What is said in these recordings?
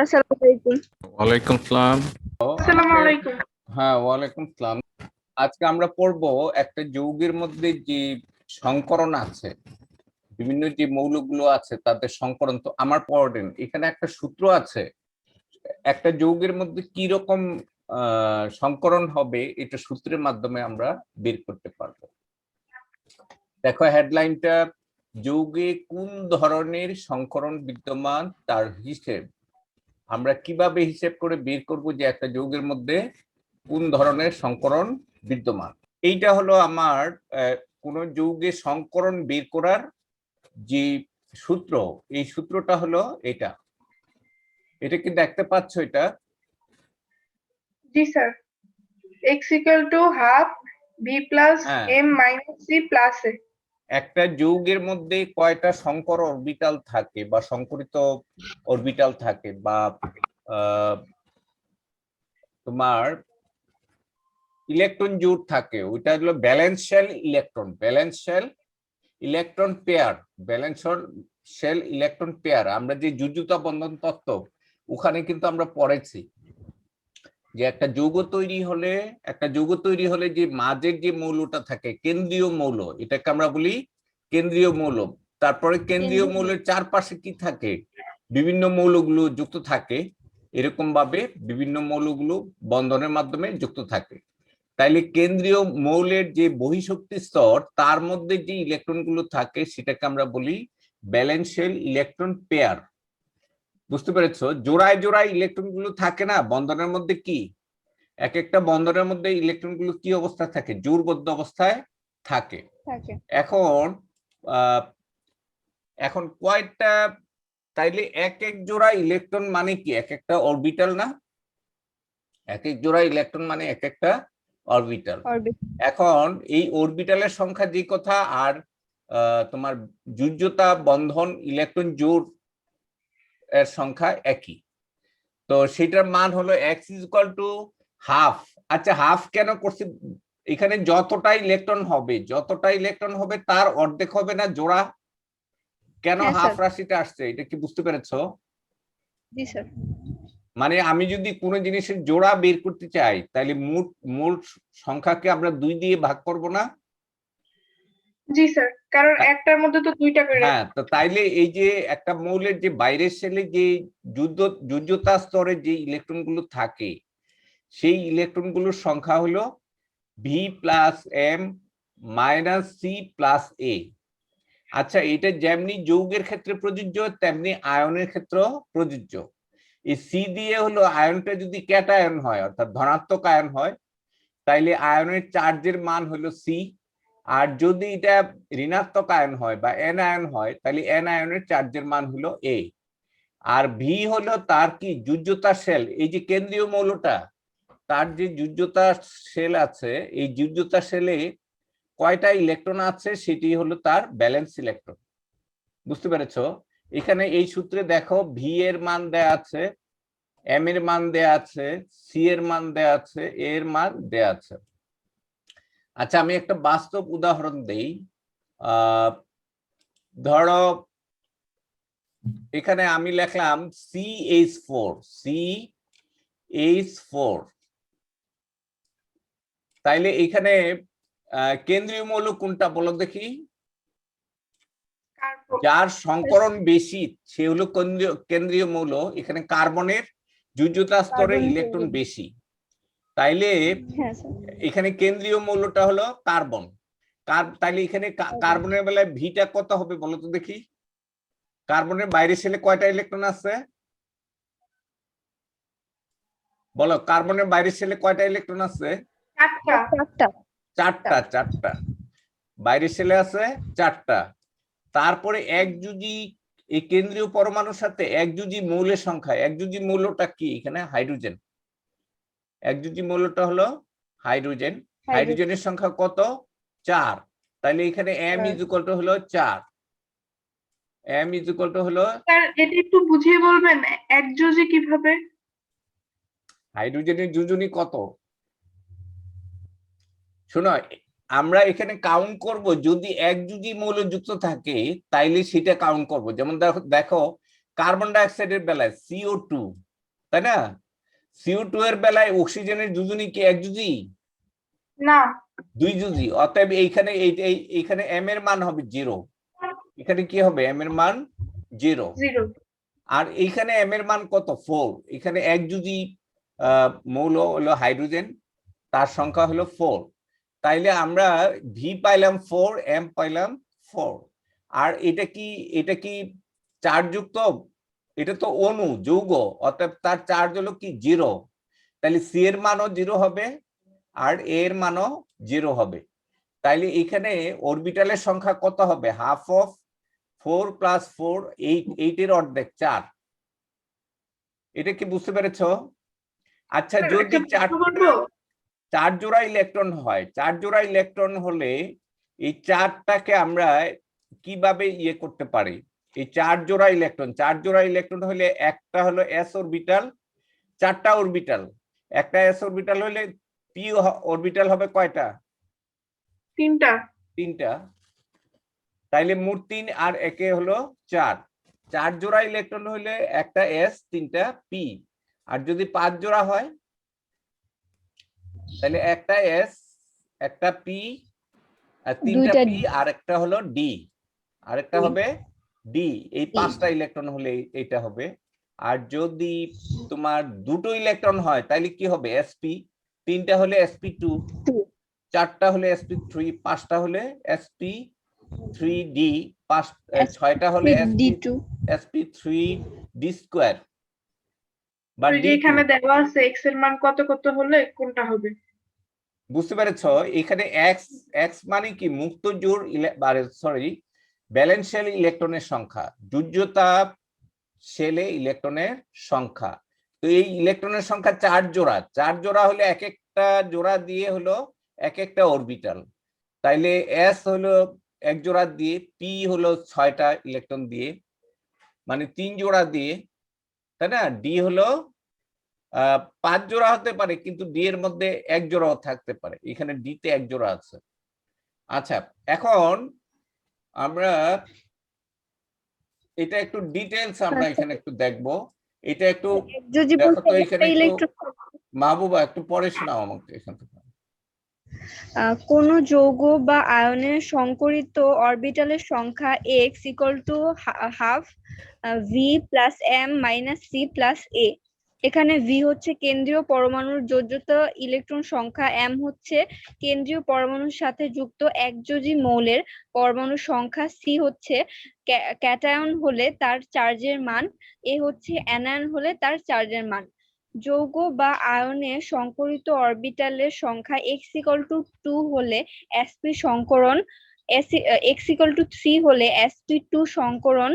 আসসালামু আলাইকুম। ওয়ালাইকুম আসসালাম। আসসালামু আলাইকুম। হ্যাঁ, ওয়ালাইকুম আসসালাম। আজকে আমরা পড়বো একটা যৌগের মধ্যে যে সংকরণ আছে, বিভিন্ন যে মৌলগুলো আছে তাদের সংকরণ। তো আমার পড়েন এখানে একটা সূত্র আছে, একটা যৌগের মধ্যে কি রকম সংকরণ হবে এটা সূত্রের মাধ্যমে আমরা বের করতে পারবো। দেখো হেডলাইনটা, যৌগে কোন ধরনের সংকরণ বিদ্যমান তার হিসেব। আমরা কিভাবে হিসেব করে বের করব যে একটা যৌগের মধ্যে কোন ধরনের সংকরণ বিদ্যমান। এইটা হলো আমার কোন যৌগের সংকরণ বের করার যে সূত্র, এই সূত্রটা হলো এটা। এটা কি দেখতে পাচ্ছ? এটা জি sir. x equal to half b plus হ্যাঁ, m minus c plus a। একটা যৌগের মধ্যে কয়টা সংকর অরবিটাল থাকে বা সংকরিত অরবিটাল থাকে বা তোমার ইলেকট্রন জোড় থাকে, ওইটা হলো valence shell electron, valence shell electron pair, valence shell electron pair. আমরা যে যুযুতা বন্ধন তত্ত্ব ওখানে কিন্তু আমরা পড়েছি যে একটা যৌগ তৈরি হলে, যে মাঝের যে মৌলটা থাকে কেন্দ্রীয় মৌল, এটাকে আমরা বলি কেন্দ্রীয় মৌল। তারপরে কেন্দ্রীয় মৌলের চারপাশে কি থাকে, বিভিন্ন মৌলগুলো যুক্ত থাকে, এরকম ভাবে বিভিন্ন মৌলগুলো বন্ধনের মাধ্যমে যুক্ত থাকে। তাইলে কেন্দ্রীয় মৌলের যে বহিঃশক্তি স্তর তার মধ্যে যে ইলেকট্রন গুলো থাকে সেটাকে আমরা বলি ব্যালেন্স শেল ইলেকট্রন পেয়ার। বুঝতে পেরেছো? জোড়ায় জোড়ায় ইলেকট্রন গুলো থাকে না বন্ধনের মধ্যে, কি এক একটা বন্ধনের মধ্যে ইলেকট্রন গুলো কি অবস্থায় থাকে, জোড়বদ্ধ অবস্থায় থাকে। এখন এখন কয়টা, তাইলে এক এক জোড়া ইলেকট্রন মানে কি এক একটা অরবিটাল না? এক এক জোড়া ইলেকট্রন মানে এক একটা অরবিটাল। এখন এই অরবিটালের সংখ্যা যে কথা, আর তোমার যোজ্যতা বন্ধন ইলেকট্রন জোড় এর সংখ্যা একই, তো সেটার মান হলো x is equal to half. আচ্ছা, হাফ কেন করছি? এখানে যতটা ইলেকট্রন হবে তার অর্ধেক হবে না জোড়া? কেন হাফ রাশিটা আসছে এটা কি বুঝতে পেরেছো? জি স্যার। মানে আমি যদি কোনো জিনিসের জোড়া বের করতে চাই তাহলে মূল সংখ্যাকে আমরা 2 দিয়ে ভাগ করব না? জি স্যার, কারণ একটার মধ্যে তো দুইটা করে। হ্যাঁ, তো তাইলে এই যে একটা মৌলের যে বাইরের শেলে যে যোজ্যতা স্তরে যে ইলেকট্রন গুলো থাকে, সেই ইলেকট্রন গুলোর সংখ্যা হলো V plus M minus C plus A. আচ্ছা, এটা যেমনি যৌগের ক্ষেত্রে প্রযোজ্য তেমনি আয়নের ক্ষেত্রেও প্রযোজ্য। এই সি দিয়ে হলো আয়নটা যদি ক্যাটায়ন হয় অর্থাৎ ধনাত্মক আয়ন হয় তাইলে আয়নের চার্জের মান হলো সি, আর যদি এটা ঋণাত্মক আয়ন হয় বা এন আয়ন হয় তাহলে এন আয়নের চার্জের মান হলো এ। আর ভি হলো তার কি যোজ্যতা শেল, এই যে কেন্দ্রীয় মৌলটা তার যে যোজ্যতা শেল আছে, এই যোজ্যতা শেলে কয়টা ইলেকট্রন আছে সেটি হলো তার ব্যালেন্স ইলেকট্রন। বুঝতে পেরেছো? এখানে এই সূত্রে দেখো ভি এর মান দেয়া আছে, এম এর মান দেয়া আছে, সি এর মান দেয়া আছে, এ এর মান দেয়া আছে। আচ্ছা, আমি একটা বাস্তব উদাহরণ দেই। ধরো এখানে আমি লিখলাম CH4, তাইলে এখানে কেন্দ্রীয় মৌল কোনটা বলো দেখি? যার সংকরণ বেশি সে হলো কেন্দ্রীয় মৌল। এখানে কার্বনের যোজ্যতা স্তরে ইলেকট্রন বেশি, তাইলে এখানে কেন্দ্রীয় মৌলটা হলো কার্বন। তাইলে এখানে কার্বনের বেলায় ভিটা কত হবে বলো তো দেখি? কার্বনের বাইরে শেলে কয়টা ইলেকট্রন আছে বলো? কার্বনের বাইরে শেলে কয়টা ইলেকট্রন আছে? চারটা। বাইরে শেলে আছে চারটা। তারপরে একযোজী, এই কেন্দ্রীয় পরমাণুর সাথে একযোজী মৌলের সংখ্যা, একযোজী মৌলটা কি এখানে? হাইড্রোজেন। একযোজী মৌলটা হলো হাইড্রোজেন। হাইড্রোজেনের সংখ্যা কত? 4। তাহলে এখানে m ইজ ইকুয়াল টু হলো 4। m ইজ ইকুয়াল টু হলো, স্যার এটা একটু বুঝিয়ে বলবেন একযোজী কিভাবে? হাইড্রোজেনের যোজনী কত? শোনো, আমরা এখানে কাউন্ট করব যদি একযোজী মৌল যুক্ত থাকে তাইলে সেটা কাউন্ট করব। যেমন দেখো কার্বন ডাইঅক্সাইডের বেলায় CO2, তাই না? CO2 এর বেলায় অক্সিজেনের যোজনী কি একযোজী? না, দুইযোজী। অতএব এইখানে m এর মান হবে 0। এখানে কি হবে? m এর মান 0। 0। আর এইখানে m এর মান কত? 4। এখানে একযোজী মৌল হলো হাইড্রোজেন, তার সংখ্যা হলো 4। তাইলে আমরা V পাইলাম 4, m পাইলাম 4। আর এটা কি চার্জযুক্ত? এটা তো অণু, যৌগ, অতএব তার চার্জ হলো কি 0। তাহলে C এর মানও 0 হবে আর A এর মানও 0 হবে। তাইলে এখানে অরবিটালের সংখ্যা কত হবে? হাফ অফ 4 + 4, 8 এর অর্ধেক 4। এটা কি বুঝতে পেরেছো? আচ্ছা, স্যার, যদি একটা প্রশ্ন করবো? 4 জোড়া ইলেকট্রন হয়, 4 জোড়া ইলেকট্রন হলে এই চারটাকে আমরা কিভাবে ইয়ে করতে পারি? এই 4 জোড়া ইলেকট্রন হলে একটা হলো s অরবিটাল, 4টা অরবিটাল। একটা s অরবিটাল হলে p অরবিটাল হবে কয়টা? 3টা। 3টা। তাইলে মোট 3 আর একে হলো 4। 4 জোড়া ইলেকট্রন হলে একটা s, 3টা p। আর যদি 5 জোড়া হয় তাহলে একটা s, একটা p, আর 3টা p, আর একটা হলো d, আরেকটা হবে d। এই 5টা ইলেকট্রন হলে এটা হবে। আর যদি তোমার দুটো ইলেকট্রন হয় তাহলে কি হবে? sp। 3টা হলে sp2, 4টা হলে sp3, 5টা হলে sp3d, 6টা হলে sp3d স্কয়ার বা ওই যে d2। এখানে দেওয়া আছে x এর মান কত কত হলে কোনটা হবে? বুঝতে পেরেছ? এখানে x মানে কি? মুক্ত জোড় সরি, ব্যালেন্স শেল ইলেকট্রনের সংখ্যা, যোজ্যতা শেলে ইলেকট্রনের সংখ্যা। তো এই ইলেকট্রনের সংখ্যা 4 জোড়া। 4 জোড়া হলে এক একটা জোড়া দিয়ে হলো এক একটা অরবিটাল। তাইলে s হলো এক জোড়া দিয়ে, p হলো 6টা ইলেকট্রন দিয়ে, মানে 3 জোড়া দিয়ে, তাই না? d হলো 5 জোড়া হতে পারে, কিন্তু d এর মধ্যে এক জোড়াও থাকতে পারে। এখানে d তে এক জোড়া আছে। আচ্ছা, এখন আমরা এটা একটু ডিটেইলস আমরা এখানে একটু দেখবো। এটা একটু দেখো তো, এখানে একটু মাহবুবা একটু পড়ে শোনাও আমাকে এখান থেকে। কোন যৌগ বা আয়নের সংকরিত অরবিটালের সংখ্যা x ½ v + m - c + a। এখানে v হচ্ছে কেন্দ্রীয় পরমাণুর যোজ্যতা ইলেকট্রন সংখ্যা, m হচ্ছে কেন্দ্রীয় পরমাণুর সাথে যুক্ত একযোজী মৌলের পরমাণু সংখ্যা, c হচ্ছে ক্যাটায়ন হলে তার চার্জের মান, a হচ্ছে অ্যানায়ন হলে তার চার্জের মান। যৌগ বা আয়নে সংকরিত অরবিটালের সংখ্যা x = 2 হলে sp সংকরণ, x = 3 হলে sp2 সংকরণ,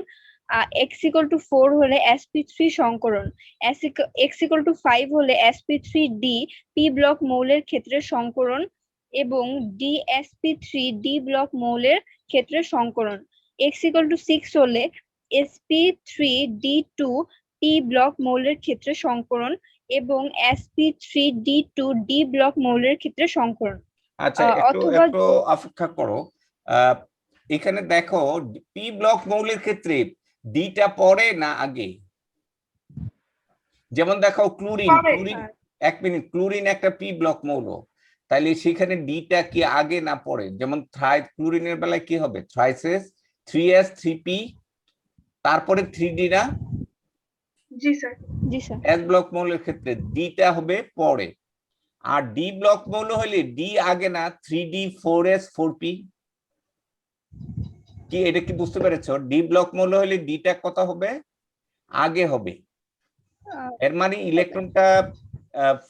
x = 4 হলে sp3 সংকরণ, x = 5 হলে sp3d p ব্লক মৌলের ক্ষেত্রে সংকরণ এবং dsp3d ব্লক মৌলের ক্ষেত্রে সংকরণ। x = 6 হলে sp3d2 p ব্লক মৌলের ক্ষেত্রে সংকরণ এবং sp3d2d ব্লক মৌলের ক্ষেত্রে সংকরণ। আচ্ছা, একটু অপেক্ষা করো। এখানে দেখো, পি ব্লক মৌলের ক্ষেত্রে ডিটা পরে না আগে? যেমন দেখো ক্লোরিন, 1 মিনিট, ক্লোরিন একটা পি ব্লক মৌল, তাহলে সেখানে ডিটা কি আগে না পরে? যেমন ক্লোরিনের বেলায় কি হবে? থ্রাইসেস 3s 3p, তারপরে 3d না? জি স্যার। এস ব্লক মৌলের ক্ষেত্রে ডিটা হবে পরে। আর ডি ব্লক মৌল হলে ডি আগে না? 3d 4s 4p। কি এটা কি বুঝতে পেরেছো? ডি ব্লক মৌল হলে ডিটা কত হবে? আগে হবে। এর মানে ইলেকট্রনটা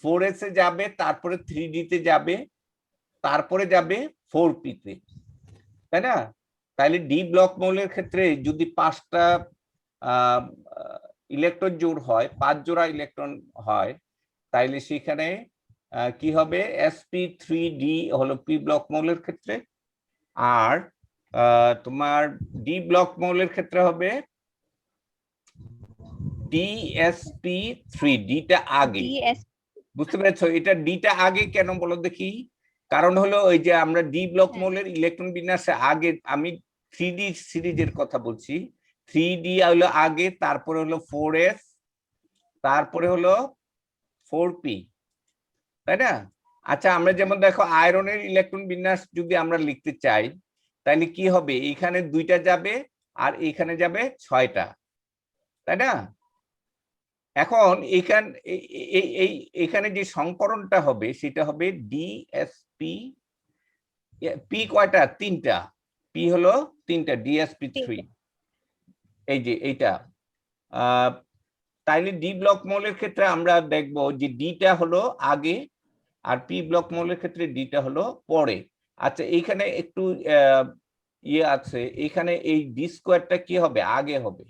4s এ যাবে, তারপরে 3d তে যাবে, তারপরে যাবে 4p তে, তাই না? তাহলে ডি ব্লক মৌলের ক্ষেত্রে যদি 5টা ইলেকট্রন জোড় হয়, 5 জোড়া ইলেকট্রন হয়, তাইলে সেখানে কি হবে? sp3d হলো পি ব্লক মৌলের ক্ষেত্রে, আর তোমার ডি ব্লক মৌলের ক্ষেত্রে হবে dsp3, ডিটা আগে। বুঝতে পেরেছো? এটা ডিটা আগে কেন বলো দেখি? কারণ হলো ওই যে আমরা ডি ব্লক মৌলের ইলেকট্রন বিন্যাসে আগে, আমি 3d সিরিজের কথা বলছি, 3d হলো আগে, তারপরে হলো 4s, তারপরে হলো 4p, তাই না? আচ্ছা, আমরা যেমন দেখো আয়রনের ইলেকট্রন বিন্যাস যদি আমরা লিখতে চাই, তাহলে কি হবে? এখানে 2টা যাবে আর এখানে যাবে 6টা, তাই না? এখন এখানে যে সংকরণটা হবে সেটা হবে ডিএসপি। পি কয়টা? 3টা। পি হলো 3টা, DsP3। এই যে এইটা তাইলে ডি ব্লক মৌলের ক্ষেত্রে আমরা দেখব যে ডিটা হলো আগে আর পি ব্লক মৌলের ক্ষেত্রে ডিটা হলো পরে। আচ্ছা, এইখানে একটু ইয়ে আছে, এখানে এই ডি স্কোয়ারটা কি হবে? আগে হবে,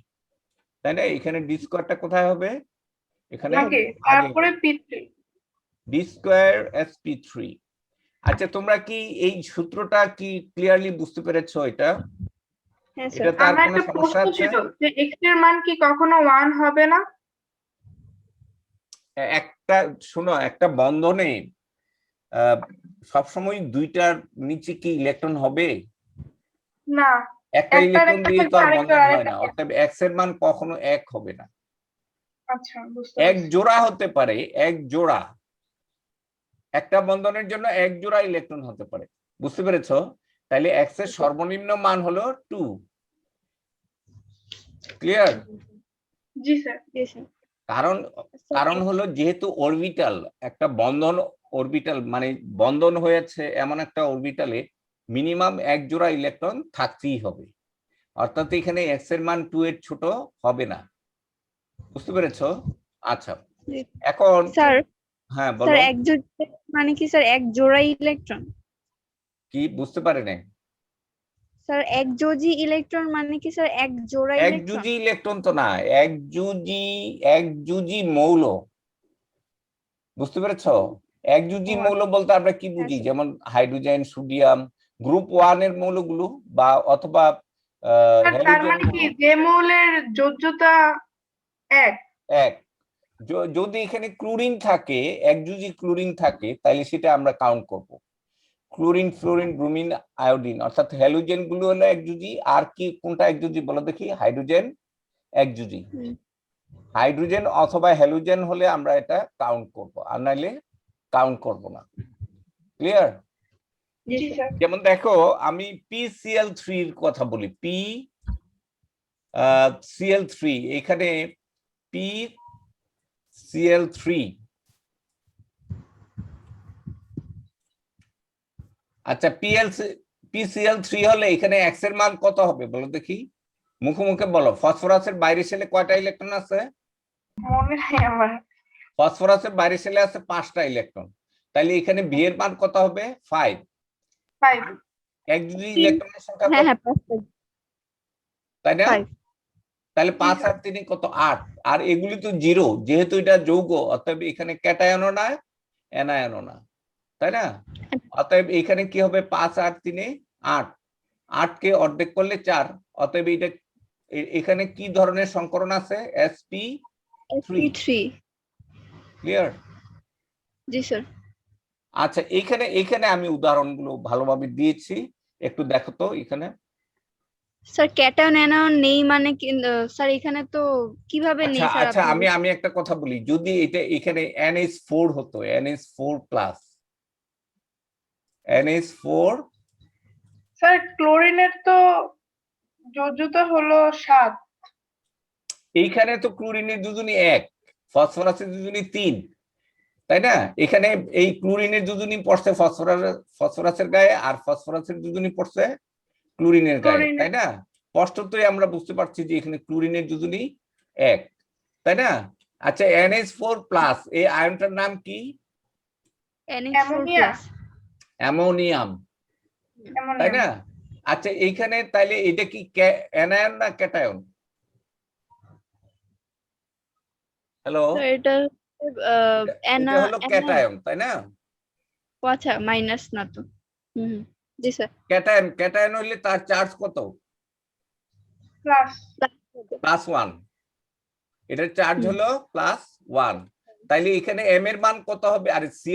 তাই না? এখানে ডি স্কোয়ারটা কোথায় হবে? এখানে আগে, আগে তারপরে P3। D square sp3। আচ্ছা, তোমরা কি এই সূত্রটা কি ক্লিয়ারলি বুঝতে পেরেছো? এটা হ্যাঁ স্যার। এটাতে আর আমার কোনো একটা সমস্যা প্রশ্ন আছে? ছিল যে x এর মান কি কখনো 1 হবে না? একটা শোনো, একটা বন্ধনে সবসময় 2টার নিচে কি ইলেকট্রন হবে? না, একটা একটার ইলেকট্রন একটা দিয়ে তো থাকবে, আর আরেকটার বন্ধন হয় আরেকটা না, থাকবে। অর্থাৎ এক্স এর মান কখনো 1 হবে না। আচ্ছা, বুঝতে এক পারছি। জোড়া হতে পারে, এক জোড়া, একটা বন্ধনের জন্য এক জোড়া ইলেকট্রন হতে পারে। বুঝতে পেরেছো? তাহলে এক্স এর সর্বনিম্ন মান হলো 2। ক্লিয়ার? জি স্যার। জি স্যার। কারণ কারণ হলো যেহেতু অরবিটাল, একটা বন্ধন অরবিটাল মানে বন্ধন হয়েছে এমন একটা অরবিটালে মিনিমাম এক জোড়া ইলেকট্রন থাকতেই হবে, অর্থাৎ এখানে এক্স এর মান 2 এর ছোট হবে না। বুঝতে পেরেছো? আচ্ছা, জি। এখন স্যার, হ্যাঁ স্যার বলো। এক মানে কি স্যার এক জোড়া ইলেকট্রন? কি বুঝতে পারে নাই? স্যার একযোজি ইলেকট্রন মানে কি স্যার এক জোড়া ইলেকট্রন? একযোজি ইলেকট্রন তো না, একযোজি মৌল। বুঝতে পেরেছো? একযোজি ও মৌল বলতে আমরা কি হ্যাঁ বুঝি? স্যার। যেমন হাইড্রোজেন, সোডিয়াম, গ্রুপ 1 এর মৌলগুলো, বা অথবা আর তার হ্যালোজেন মানে কি গুলো যে মৌলের যোজ্যতা 1? এক। যদি এখানে ক্লোরিন থাকে, একযোজি ক্লোরিন থাকে, তাহলে সেটা আমরা কাউন্ট করব। ক্লোরিন, ফ্লোরিন, ব্রোমিন, আয়োডিন, অর্থাৎ হ্যালোজেন গুলো হলো একযোজি। আর কি কোনটা একযোজি বলো দেখি? হাইড্রোজেন একযোজি। হাইড্রোজেন অথবা হ্যালোজেন হলে আমরা এটা কাউন্ট করব, আর নাইলে কাউন্ট করব না। ক্লিয়ার? জি স্যার। যেমন দেখো, আমি PCl3 এর কথা বলি। PCl3, এখানে PCl3, আচ্ছা PCl3 হলে এখানে এক্স এর মান কত হবে বলো দেখি? মুখে মুখে বলো। ফসফরাসের বাইরের শেলে কয়টা ইলেকট্রন আছে? মনে নাই আমার। ফসফরাসের বাইরের শেলে আছে 5টা ইলেকট্রন। তাহলে এখানে বি এর মান কত হবে? 5। 5। একযোজি ইলেকট্রনের সংখ্যা হ্যাঁ কত? হ্যাঁ 5 তাই না? 5। তাহলে জি 5 স্যার। আর 3 কত? 8। আর এগুলি তো জিরো, যেহেতু এটা যৌগ, অতএব এখানে ক্যাটায়নও না, অ্যানায়নও না, তাই না? অতএব এখানে কি হবে? 5 আর 3 8। 8 কে অর্ধেক করলে 4। অতএব এটা এখানে কি ধরনের সংকরণ আছে? sp3। sp3। ক্লিয়ার? জি স্যার। আচ্ছা, এখানে আমি উদাহরণগুলো ভালোভাবে দিয়েছি, একটু দেখো তো এখানে। স্যার ক্যাটায়ন অ্যানায়ন নেই মানে কি স্যার এখানে তো কিভাবে আচ্ছা নেই স্যার আচ্ছা, আপনি আমি একটা কথা বলি, যদি এটা এখানে NH4 হতো, NH4 প্লাস, NH4, স্যার ক্লোরিনের তো যোজ্যতা হলো 7। এইখানে তো ক্লোরিনের দুজনই 1, ফসফরাসের দুজনই 3, তাই না? এখানে এই ক্লোরিনের দুজনই পড়ছে ফসফরাসের গায়ে, আর ফসফরাসের দুজনই পড়ছে ক্লোরিনের গায়ে, তাই ক্লোরিনের। না? স্পষ্টতই আমরা বুঝতে পারছি যে এখানে ক্লোরিনের দুজনই 1, তাই না? আচ্ছা, NH4 প্লাস, এই আয়নটার নাম কি? NH4 ammonia. প্লাস। অ্যামোনিয়াম, তাই অ্যামোনিয়াম। না? আচ্ছা, এইখানে তাইলে এটা কি অ্যানায়ন না ক্যাটায়ন? হ্যালো, স্যার এটা এটা হলো ক্যাটায়ন, তাই না? আচ্ছা মাইনাস না তো। হুম হুম। জি স্যার। ক্যাটায়ন হইলে তার চার্জ কত? প্লাস। +1। এটার চার্জ হলো +1। তাইলে এখানে এম এর মান কত হবে? আর সি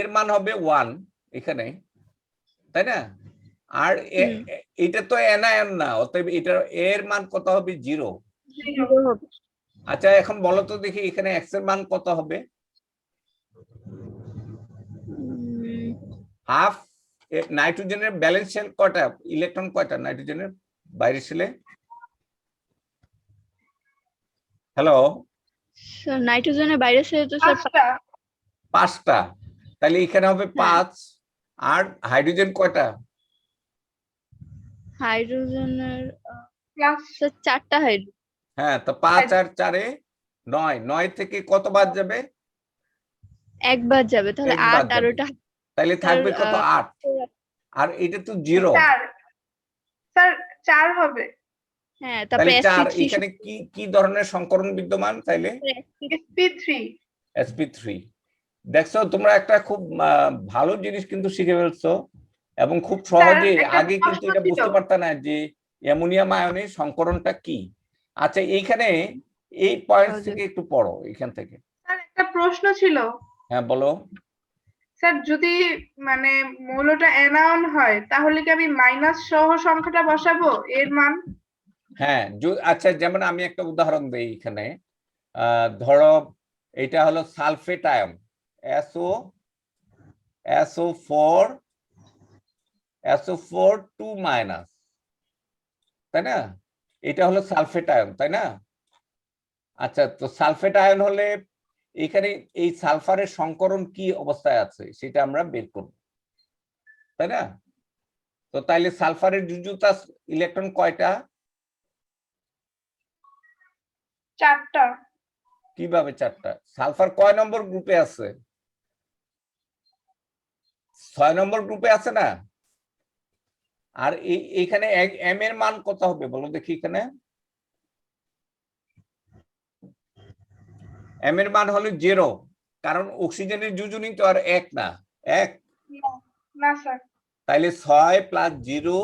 এর মান হবে 1 এখানে, তাই না? আর হুম। এটা তো অ্যানায়ন না, অতএব এটার এর মান কত হবে? 0। জিরো। জিরো হবে। আচ্ছা এখন বলো তো দেখি এখানে এক্স এর মান কত হবে? হাফ। নাইট্রোজেনের ব্যালেন্স শেল কয়টা, ইলেকট্রন কয়টা নাইট্রোজেনের বাইরের শেলে? হ্যালো, নাইট্রোজেনের বাইরে শেলে তো স্যার 5টা। 5টা। তাহলে এখানে হবে হ্যাঁ। 5। আর হাইড্রোজেন কয়টা? হাইড্রোজেনের প্লাস স্যার 4টা হাইড্রোজেন। হ্যাঁ, তো 5 আর 4 9, 9 থেকে কত বাদ যাবে? একবার যাবে, তাহলে 1 বাদ 8 আর যাবে। ওটা তাহলে স্যার থাকবে কত? 8। আর এটা তো 0। 4। স্যার 4 হবে। হ্যাঁ, তাহলে তারপরে 4। sp3 এখানে কি কি ধরনের সংকরণ বিদ্যমান তাইলে? sp3। sp3। দেখছো তোমরা একটা খুব ভালো জিনিস কিন্তু শিখে ফেলছো, এবং খুব সহজে। একটা আগে কিন্তু প্রশ্ন এটা ছিল। বুঝতে পারতাম না যে অ্যামোনিয়াম আয়নের সংকরণটা কি। আচ্ছা এইখানে এই পয়েন্ট থেকে একটু পড়ো এখান থেকে। স্যার একটা প্রশ্ন ছিল। হ্যাঁ বলো। স্যার যদি মানে মৌলটা অ্যানায়ন হয় তাহলে কি আমি মাইনাস সহ সংখ্যাটা বসাবো এর মান? হ্যাঁ, আচ্ছা যেমন আমি একটা উদাহরণ দেই এখানে। ধরো এটা হলো সালফেট আয়ন, SO4 2 মাইনাস, তাই না? এটা হলো সালফেট আয়ন, তাই না? আচ্ছা, তো সালফেট আয়ন হলে এখানে এই সালফারের সংকরণ কি অবস্থায় আছে সেটা আমরা বের করব, তাই না? তো তাইলে সালফারের যুযুতাস ইলেকট্রন কয়টা? 4টা। কিভাবে 4টা? সালফার কয় নম্বর গ্রুপে আছে? 6 নম্বর গ্রুপে আছে না? আর এইখানে এম এর মান কত হবে বলো দেখি এখানে? এম এর মান হলো 0, কারণ অক্সিজেনের যোজনী তো আর 1 না। 1? না স্যার। তাইলে 6 প্লাস 0,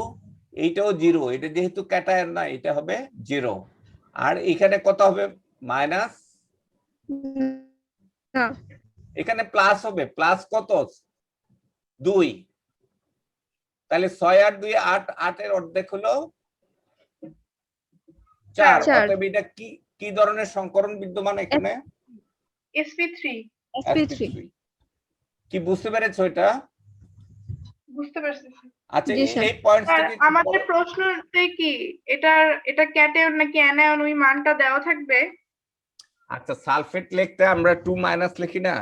এইটাও 0। এটা যেহেতু ক্যাটায়ন না, এটা হবে 0। আর এখানে কত হবে? মাইনাস। না, এখানে প্লাস হবে। প্লাস কত? 2। তাহলে 6 আর 2 8, 8 এর অর্ধেক হলো 4। 4। অতএব এটা কি কি ধরনের সংকরণ বিদ্যমান এখানে? sp3। sp3। কি বুঝতে পেরেছো এটা? বুঝতে পারছি স্যার। আচ্ছা জি স্যার। এই পয়েন্টস স্যার থেকে একটু আমাদের পড়ো। প্রশ্নতে কি এটা ক্যাটায়ন নাকি অ্যানায়ন ওই মানটা দেওয়া থাকবে? আচ্ছা সালফেট লিখতে আমরা 2 মাইনাস লিখি না?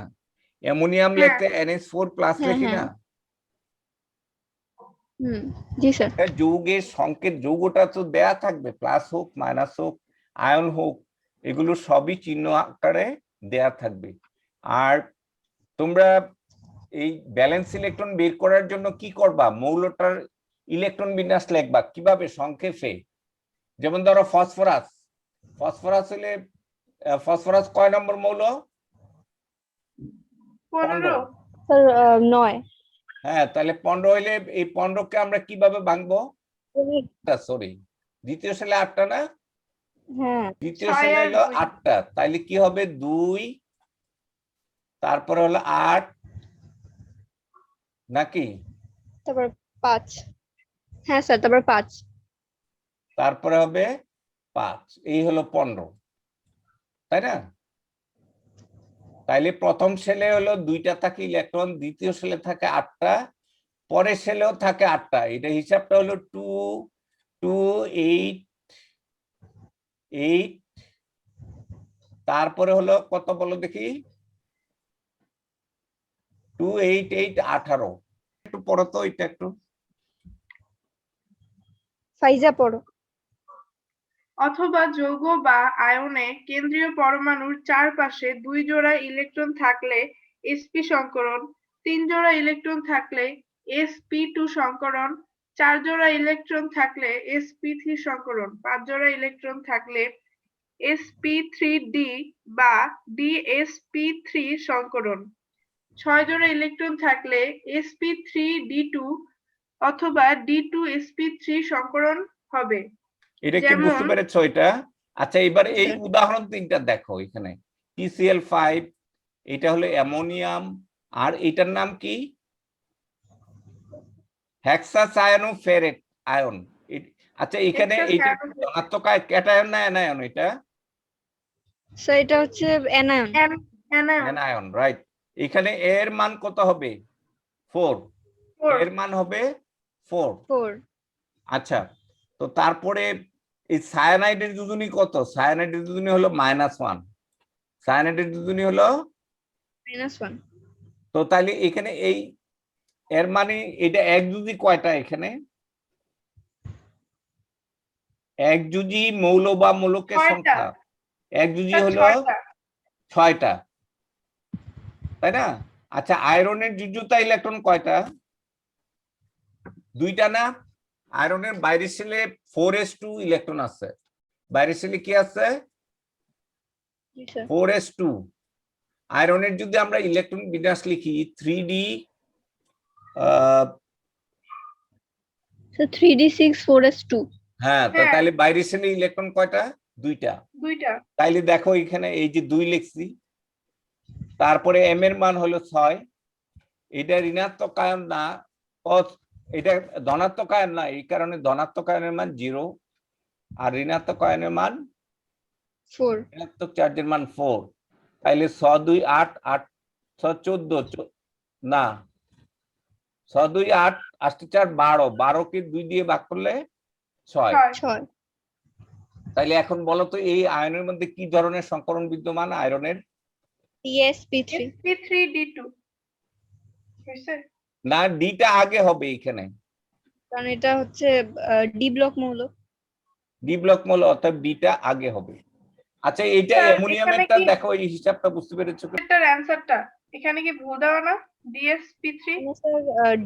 অ্যামোনিয়াম হ্যাঁ। লিখতে NH4 প্লাস হ্যাঁ, লিখি না? হ্যাঁ। জি স্যার। যৌগের সংকেত, যৌগটা তো দেয়া থাকবে, প্লাস হোক মাইনাস হোক আয়ন হোক, এগুলো সবই চিহ্ন আকারে দেয়া থাকবে। আর তোমরা এই ব্যালেন্স ইলেকট্রন বের করার জন্য কি করবা? মৌলটার ইলেকট্রন বিন্যাস লিখবা। কিভাবে? সংক্ষেপে। যেমন ধরো ফসফরাস। ফসফরাস হলে ফসফরাস কয় নম্বর মৌল? 15। স্যার 9। হ্যাঁ, তাহলে 15 হইলে এই 15 কে আমরা কিভাবে ভাঙবো? সরি, দ্বিতীয় শেলে 8টা না? হ্যাঁ, দ্বিতীয় 6 শেলে আর হলো 2। 8টা। তাইলে কি হবে? 2, তারপরে হলো 8 নাকি? তারপর 5। হ্যাঁ স্যার, তারপর 5। তারপরে হবে 5। এই হলো 15, তাই না? তাইলে প্রথম শেলে হলো 2টা থাকে ইলেকট্রন, দ্বিতীয় শেলে থাকে 8টা, পরের শেলেও থাকে 8টা। এটা হিসাবটা হলো 2 2 8 8, তারপরে হলো কত বলো দেখি? 2 8 8 18। একটু পড়ো তো এটা একটু। ফাইজা পড়ো। অথবা যৌগ বা আয়নে কেন্দ্রীয় পরমাণুর চারপাশে 2 জোড়া ইলেকট্রন থাকলে sp সংকরণ, 3 জোড়া ইলেকট্রন থাকলে sp2 সংকরণ, 4 জোড়া ইলেকট্রন থাকলে sp3 সংকরণ, 5 জোড়া ইলেকট্রন থাকলে sp3d বা dsp3 সংকরণ, 6 জোড়া ইলেকট্রন থাকলে sp3d2 অথবা d2sp3 সংকরণ হবে। এটা কি বুঝতে যেমন পেরেছো এটা? আচ্ছা এবার এই উদাহরণ 3টা দেখো এখানে। PCl5, এটা হলো অ্যামোনিয়াম, আর এটার নাম কি? হেক্সাসায়ানোফেরেট আয়ন। আচ্ছা এখানে এইটা হেক্সাসায়ানোফেরেট ধনাত্মক ক্যাটায়ন না অ্যানায়ন? এটা স্যার এটা হচ্ছে অ্যানায়ন। Anion anion, right. এখানে এর মান কত হবে? 4। 4 এর মান হবে 4। 4 আচ্ছা, তো তারপরে এই সায়ানাইডের যোজনী কত? সায়ানাইডের যোজনী হলো -1। সায়ানাইডের যোজনী হলো, -1। তো তাহলে এখানে এই এর মানে এটা একযোজি কয়টা? এখানে একযোজি মৌল বা মূলকের 6টা সংখ্যা একযোজি স্যার, হলো 6টা 6টা, তাই না? আচ্ছা, আয়রনের যোজ্যতা ইলেকট্রন কয়টা? 2টা না? আয়রনের বাইরের শেলে 4s2 ইলেকট্রন আছে। বাইরের শেলে কি আছে? জি স্যার। 4s2। আয়রনের যদি আমরা ইলেকট্রন বিন্যাস লিখি 3d, স্যার 3d6 4s2। হ্যাঁ, তো হ্যাঁ তাহলে বাইরের শেলে ইলেকট্রন কয়টা? 2টা। 2টা তাইলে দেখো এখানে এই যে 2 লিখছি, তারপরে এম এর মান হলো 6। এটা ঋণাত্মক আয়ন না, এটা ধনাত্মক আয়ন না, এই কারণে ধনাত্মক আয়নের মান 0 আর ঋণাত্মক আয়নের মান 4। ঋণাত্মক চার্জের মান 4। তাইলে 6 2 8, 8 6 14, না 6 2 8, 8 4 12, 12 কে 2 দিয়ে ভাগ করলে 6। 6। তাইলে এখন বলো তো এই আয়নের মধ্যে কি ধরনের সংকরণ বিদ্যমান আয়রনের? sp3। sp3d2 হইছে? না, ডিটা আগে হবে এখানে, কারণ এটা হচ্ছে ডি ব্লক মৌল। ডি ব্লক মৌল, অর্থাৎ ডিটা আগে হবে। আচ্ছা, এইটা স্যার অ্যামোনিয়ামেরটা দেখো, এই হিসাবটা বুঝতে পেরেছো? এটার অ্যানসারটা এখানে কি ভুল দেওয়া না? dsp3 স্যার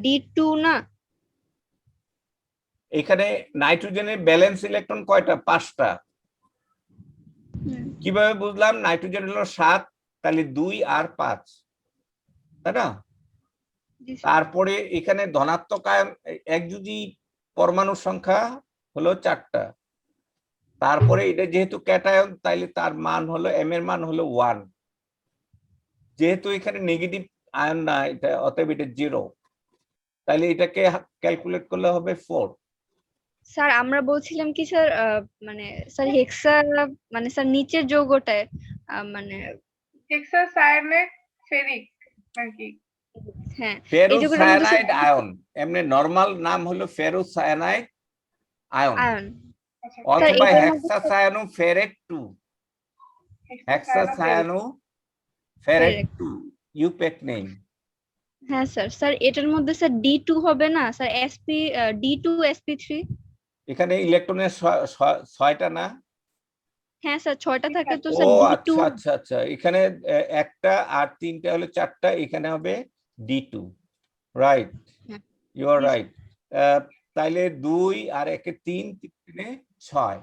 d2 না? এখানে নাইট্রোজেনের ব্যালেন্স ইলেকট্রন কয়টা? 5টা। কিভাবে বুঝলাম? নাইট্রোজেন হলো 7, তাহলে 2 আর 5, তাই না? জি স্যার। তারপরে এখানে ধনাত্মক আয়ন একযোজি পরমাণুর সংখ্যা হলো 4টা। তারপরে এটা যেহেতু ক্যাটায়ন, তাইলে তার মান হলো এম এর মান হলো 1। যেহেতু এখানে নেগেটিভ আয়ন না এটা, অতএব এটা 0। তাইলে এটাকে ক্যালকুলেট করলে হবে 4। স্যার আমরা বলছিলাম কি স্যার, মানে স্যার হেক্সা, মানে স্যার নিচের যৌগটায় মানে হেক্সাসায়ানোফেরিক নাকি? হ্যাঁ এই যৌগটার মধ্যে স্যার ফেরোসায়ানাইড আয়ন, এমনি নরমাল নাম হলো ফেরোসায়ানাইড আয়ন, আয়ন। আচ্ছা, স্যার অথবা এটার মধ্যে হেক্সাসায়ানোফেরেট 2। হেক্সাসায়ানোফেরেট 2 ইউপেক নেম। হ্যাঁ স্যার, স্যার এটার মধ্যে স্যার d2 হবে না স্যার? d2 sp3। এখানে ইলেকট্রনের 6টা না? হ্যাঁ স্যার 6টা থাকে তো ও স্যার d2। আচ্ছা আচ্ছা আচ্ছা, এখানে একটা আর 3টা হলো 4টা, এখানে হবে d2, রাইট, হ্যাঁ, ইউ আর জি স্যার। রাইট। তাইলে 2 আর 1 3, 3 6।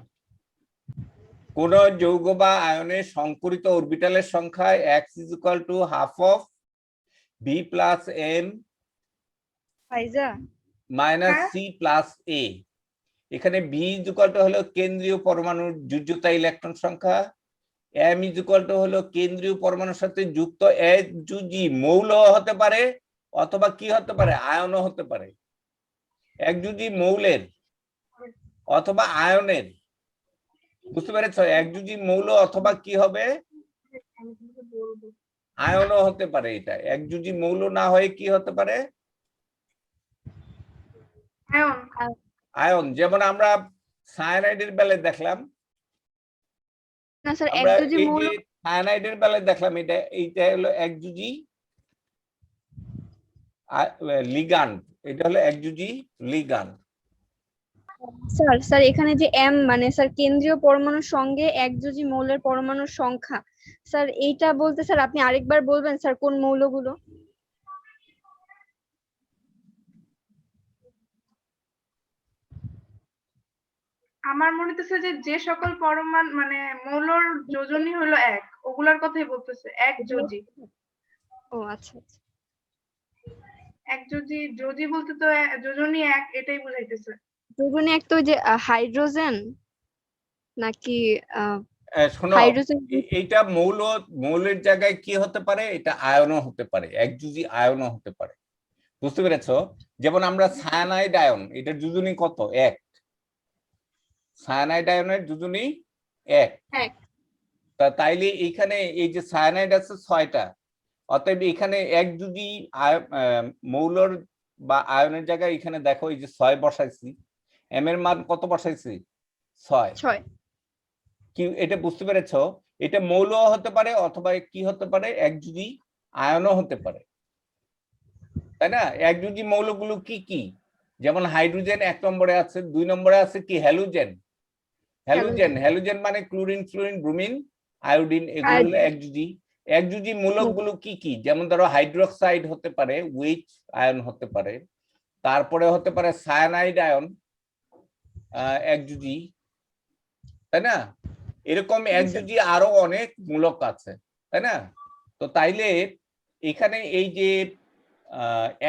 কোন যৌগ বা আয়নের সংকরিত অরবিটালের সংখ্যা x = half of v plus m Faiza. minus হ্যাঁ c plus a। এখানে v হলো কেন্দ্রীয় পরমাণুর যোজ্যতা ইলেকট্রন সংখ্যা, m হলো কেন্দ্রীয় পরমাণুর সাথে যুক্ত একযোজি মৌল হতে পারে অথবা কি হতে পারে? আয়নও হতে পারে। একযোজি মৌলের অথবা আয়নের, বুঝতে পেরেছ? একযোজি মৌল অথবা কি হবে? আয়নও হতে পারে। এটা একযোজি মৌল না হয়ে কি হতে পারে? Ion ion. যেমন আমরা সায়ানাইডের বেলায় দেখলাম, না স্যার আমরা একযোজি এই মৌল। যে সায়ানাইডের বেলায় দেখলাম, এইটা হলো একযোজি লিগান্ড, এটা হলো একযোজি লিগান্ড। স্যার স্যার এখানে যে m মানে স্যার কেন্দ্রীয় পরমাণুর সঙ্গে একযোজি মৌলের পরমাণুর সংখ্যা, স্যার এইটা বলতে স্যার আপনি আরেকবার বলবেন স্যার কোন মৌলগুলো? আমার মনে হইতেছে যে যে সকল পরমাণু মানে মৌলর যোজনী হলো 1, ওগুলার কথাই বলতেছে। এক যোজি, ও আচ্ছা আচ্ছা। এক যোজি, যোজি বলতে তো যোজনী 1 এটাই বুঝাইতেছে। যোজনী এক তো ওই যে হাইড্রোজেন নাকি শোনো, হাইড্রোজেন। এইটা মৌলের জায়গায় কি হতে পারে? এটা আয়নও হতে পারে, একযোজি আয়নও হতে পারে, বুঝতে পেরেছো? যেমন আমরা সায়ানাইড আয়ন, এটার যোজনী কত? 1। সায়ানাইড আয়নের যোজনী 1। এক। তাইলে এইখানে এই যে সায়ানাইড আছে 6টা, অতএব এখানে এক যদি মৌলর বা আয়নের জায়গায় এখানে দেখো এই যে 6 বসাইছি, এম এর মান কত বসাইছি? 6। 6। কি এটা বুঝতে পেরেছো? এটা মৌল হতে পারে অথবা কি হতে পারে, একযোজী আয়নও হতে পারে, তাই না? একযোজী মৌলগুলো কি কি? যেমন হাইড্রোজেন 1 নম্বরে আছে, 2 নম্বরে আছে কি? হ্যালোজেন। হ্যালোজেন মানে ক্লোরিন, ফ্লোরিন, ব্রোমিন, আয়োডিন, এগুলো হলো একযোজী। একযোজী মূলকগুলো কি কি? যেমন ধরো হাইড্রোক্সাইড হতে পারে, উইচ আয়ন হতে পারে, তারপরে হতে পারে সায়ানাইড আয়ন, একযোজী, তাই না? এরকম একযোজী আরো অনেক মূলক আছে, তাই না? তো তাইলে এখানে এই যে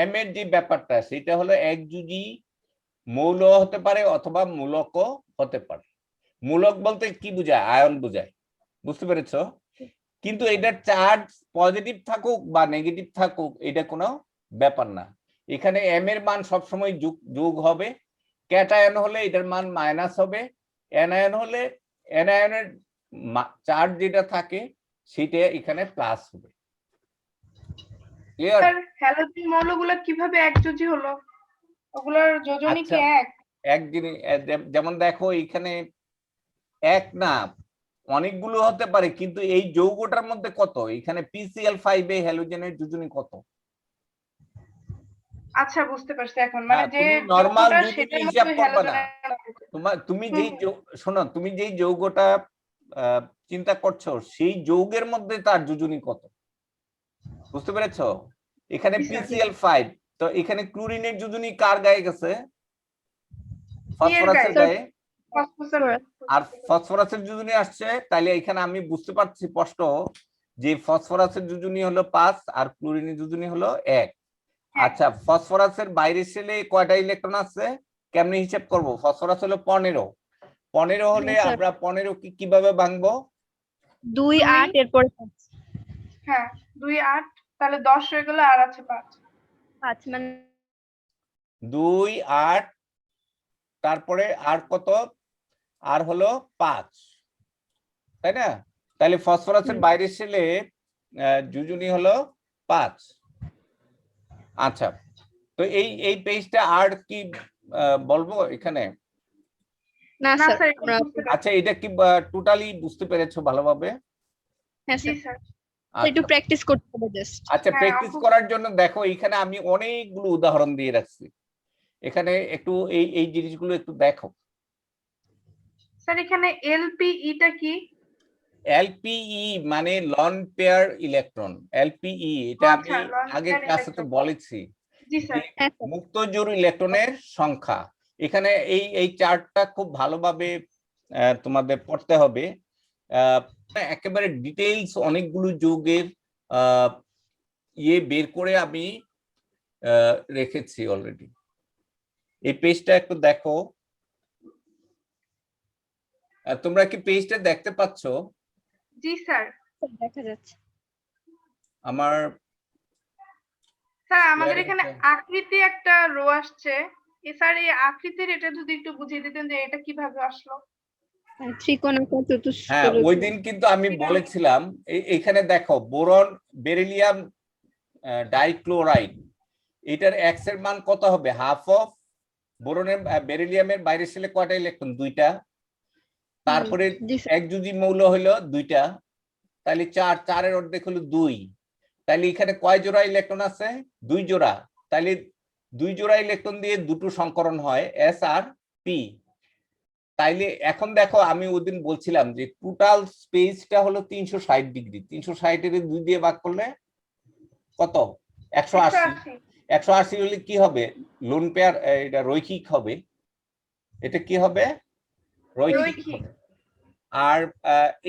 এম এর যে ব্যাপারটা, সেটা হলো একযোজী মৌল হতে পারে অথবা মূলকও হতে পারে। মূলক বলতে কি বোঝায়? আয়ন বোঝায়, বুঝতে পেরেছো? কিন্তু এটার চার্জ পজিটিভ থাকুক বা নেগেটিভ থাকুক, এটা কোনো ব্যাপার না। এখানে এম এর মান সবসময় যোগ হবে, ক্যাটায়ন হলে এটার মান মাইনাস হবে, অ্যানায়ন হলে অ্যানায়নের চার্জ যেটা থাকে সেটা এখানে প্লাস হবে। ক্লিয়ার? স্যার হ্যালোজেন মৌলগুলো কিভাবে একযোজী হলো? ওগুলোর যোজনী কি আচ্ছা, এক? একদিন যেমন দেখো এখানে এক না, অনেকগুলো হতে পারে, কিন্তু এই যৌগটার মধ্যে কত? এখানে PCl5 এ হ্যালোজেনের যোজনী কত? আচ্ছা বুঝতে পারছি এখন, মানে যে তুমি নরমাল যৌগটা যোজনী সেটার হিসাব মধ্যে করবে না। হ্যালোজেন। তুমি যেই শোনো, তুমি যেই যৌগটা চিন্তা করছো, সেই যৌগের মধ্যে তার যোজনী কত? বুঝতে পেরেছো? এখানে PCl5, তো এখানে ক্লোরিনের যোজনী কার গায়ে গেছে? ফসফরাসের গায়ে। আর ফসফরাসের যোজনী আসছে, তাইলে এখানে আমি বুঝতে পারছি স্পষ্ট যে ফসফরাসের যোজনী হলো 5 আর ক্লোরিনের যোজনী হলো 1। আচ্ছা, ফসফরাসের বাইরের শেলে কয়টা ইলেকট্রন আছে? কেমনে হিসাব করব? ফসফরাস হলো 15। 15 হলে আমরা 15 কিভাবে ভাঙবো? 2 8 এরপরে 5। হ্যাঁ 2 8, তাহলে 10 হয়ে গেল, আর আছে 5। 5 মানে 2 8, তারপরে আর কত? আর হলো 5, তাই না? তাহলে ফসফরাসের বাইরের শেলে যোজনী হলো 5। আচ্ছা, তো এই পেজটা আর কি বলবো এখানে? না না স্যার, স্যার, আমরা আচ্ছা, এটা কি টোটালি বুঝতে পেরেছো ভালোভাবে? হ্যাঁ জি স্যার, স্যার। একটু আচ্ছা প্র্যাকটিস করতে হবে জাস্ট। আচ্ছা, হ্যাঁ, প্র্যাকটিস করার জন্য দেখো এখানে আমি অনেকগুলো উদাহরণ দিয়ে রাখছি, এখানে একটু এই জিনিসগুলো একটু দেখো। স্যার এখানে এলপিইটা কি? এলপিই মানে লন পেয়ার ইলেকট্রন। এলপিই এটা আমি আচ্ছা, lone আগের pair ক্লাসে তো electron। বলেছি জি যে স্যার। হ্যাঁ স্যার, মুক্ত জোড় ইলেকট্রনের সংখ্যা। এখানে এই চার্টটা খুব ভালোভাবে তোমাদের পড়তে হবে। একেবারে ডিটেইলস অনেকগুলো যৌগের বের করে আমি রেখেছি অলরেডি। এই পেজটা একটু দেখো। তোমরা কি পেজটা দেখতে পাচ্ছ? জি স্যার। দেখা যাচ্ছে। আমার স্যার আমাদের এখানে আকৃতি একটা রো আসছে, স্যার এই আকৃতির এটা যদি একটু বুঝিয়ে দিতেন যে এটা কিভাবে আসলো। ত্রিকোণাকার হ্যাঁ, চতুষ্কোণ। ওই দিন কিন্তু আমি বলেছিলাম এখানে দেখো বোরন, বেরিলিয়াম ডাইক্লোরাইড, এটার এক্স এর মান কত হবে? হাফ অফ বোরনের বেরিলিয়ামের বাইরের শেলে কয়টা ইলেকট্রন? 2টা। তারপরে একযোজী মৌল হলো 2টা, তাহলে 4, 4 এর অর্ধেক হলো 2। তাহলে এখানে কয় জোড়া ইলেকট্রন আছে? 2 জোড়া। তাহলে 2 জোড়া ইলেকট্রন দিয়ে দুটো সংকরণ হয়, এস আর পি। তাইলে এখন দেখো, আমি ওইদিন বলছিলাম যে টোটাল স্পেসটা হলো 360 ডিগ্রি। 360 এর 2 দিয়ে ভাগ করলে কত? 180। 180 হলে কি হবে? লোন পেয়ার, এটা রৈখিক হবে। এটা কি হবে? রৈখিক হবে। আর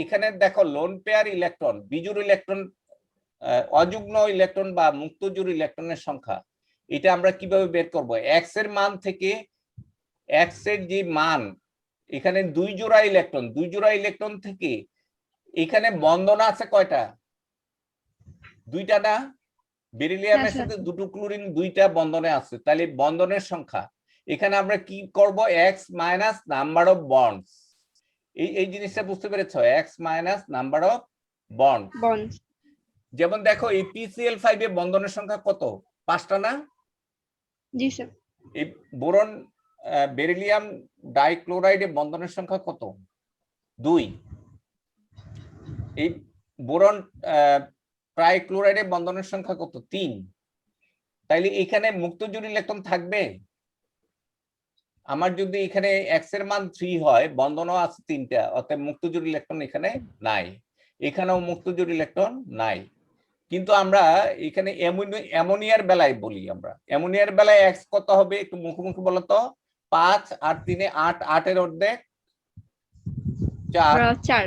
এখানে দেখো লোন পেয়ার ইলেকট্রন, বিজোড় ইলেকট্রন, অযুগ্ম ইলেকট্রন বা মুক্ত জোড় ইলেকট্রনের সংখ্যা, এটা আমরা কিভাবে বের করব? এক্স এর মান থেকে, এক্স এর যে মান, এখানে 2 জোড়া ইলেকট্রন, 2 জোড়া ইলেকট্রন থেকে এখানে বন্ধন আছে কয়টা? 2টা না? বেরিলিয়ামের স্যার। সাথে দুটো ক্লোরিন দুইটা বন্ধনে আছে, তাহলে বন্ধনের সংখ্যা এখানে আমরা কি করব, x minus number of bonds. এই জিনিসটা বুঝতে পেরেছো, x minus number of bonds. Bond. যেমন দেখো এই PCl5 এ বন্ধনের সংখ্যা কত, 5টা না? জি স্যার। এই বোরন বেরিলিয়াম ডাইক্লোরাইডে বন্ধনের সংখ্যা কত, 2। এই বোরন ট্রাইক্লোরাইডে বন্ধনের সংখ্যা কত, 3। তাইলে এখানে মুক্ত জোড় ইলেকট্রন থাকবে? আমার যদি এখানে এক্স এর মান 3 হয়, বন্ধনও আছে 3টা, অতএব মুক্ত জোড় ইলেকট্রন এখানে নাই, এখানেও মুক্ত জোড় ইলেকট্রন নাই। কিন্তু আমরা এখানে অ্যামোনিয়ার বেলায় বলি, আমরা অ্যামোনিয়ার বেলায় এক্স কত হবে একটু মুখোমুখি বলো তো। 5 আর 3 এ 8, 8 এর অর্ধেক 4। 4।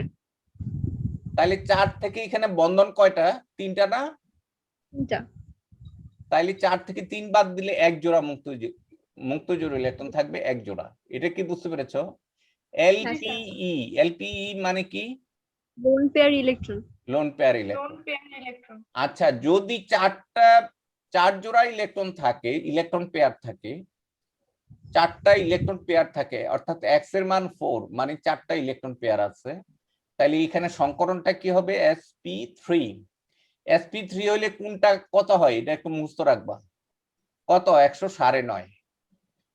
তাহলে 4 থেকে এখানে বন্ধন কয়টা, 3টা না? 3টা। তাইলে 4 থেকে 3 বাদ দিলে এক জোড়া মুক্ত জোড় ইলেকট্রন থাকবে, এক জোড়া। এটা কি বুঝতে পেরেছো? এলপিই মানে কি? Lone pair electron. Lone pair loan electron. Pair electron. আচ্ছা, যদি 4 জোড়া ইলেকট্রন থাকে, ইলেকট্রন পেয়ার থাকে, 4টা ইলেকট্রন পেয়ার থাকে, অর্থাৎ এক্স এর মান 4, মানে 4টা ইলেকট্রন পেয়ার আছে, তাহলে এখানে সংকরণটা কি হবে, sp3। sp3 হইলে কোনটা কত হয় এটা একটু মুখস্থ রাখবা, কত, 109.5।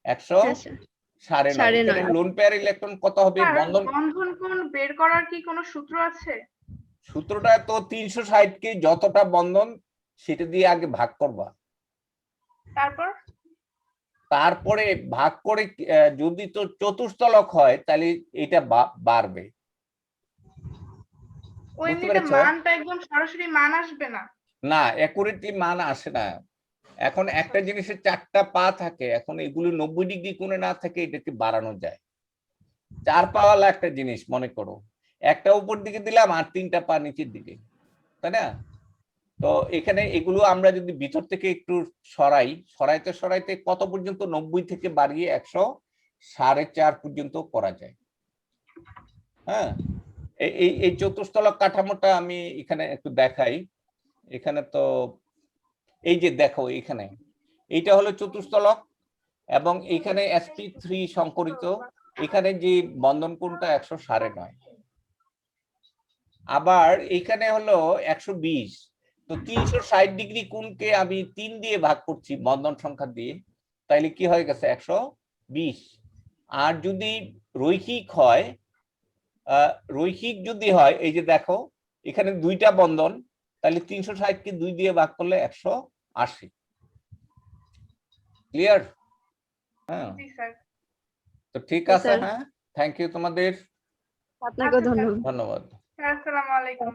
109.5। এখানে লোন পেয়ার ইলেকট্রন কত হবে, বন্ধন কোণ বের করার কি কোনো সূত্র আছে? সূত্রটা তো 360 কে যতটা বন্ধন সেটা দিয়ে আগে ভাগ করবা, তারপরে ভাগ করে যদি তো চতুস্তলক হয় তাহলে এটা বাড়বে। ওই এমনিতে মানটা একদম সরাসরি মান আসবে না? না, অ্যাকুরেটলি মান আসে না। এখন একটা জিনিসের 4টা পা থাকে, এখন এগুলো 90 ডিগ্রি কোণে না থাকে, এটাকে বাড়ানো যায়। 4 পাওয়ালা একটা জিনিস মনে করো, একটা উপর দিকে দিলাম আর 3টা পা নিচের দিকে, তাই না? তো এখানে এগুলো আমরা যদি ভিতর থেকে একটু সরাইতে সরাইতে কত পর্যন্ত, 90 থেকে বাড়িয়ে 104.5 পর্যন্ত করা যায়। হ্যাঁ, এই চতুস্তলক কাঠামোটা আমি এখানে একটু দেখাই। এখানে তো এই যে দেখো, এখানে এইটা হলো চতুস্তলক এবং এখানে sp3 সংকরিত, এখানে যে বন্ধন কোণটা 109.5, আবার এখানে হলো 120। তো 360 ডিগ্রি কোণকে আমি 3 দিয়ে ভাগ করছি বন্ধন সংখ্যা দিয়ে, তাইলে কি হয়ে গেছে, 120। আর যদি রৈখিক হয়, রৈখিক যদি হয়, এই যে দেখো এখানে 2টা বন্ধন, তাহলে 360 কে 2 দিয়ে ভাগ করলে 180। ক্লিয়ার? হ্যাঁ, তো ঠিক আছে। হ্যাঁ, থ্যাংক ইউ তোমাদের, আপনাকেও ধন্যবাদ। ধন্যবাদ। আসসালামু আলাইকুম।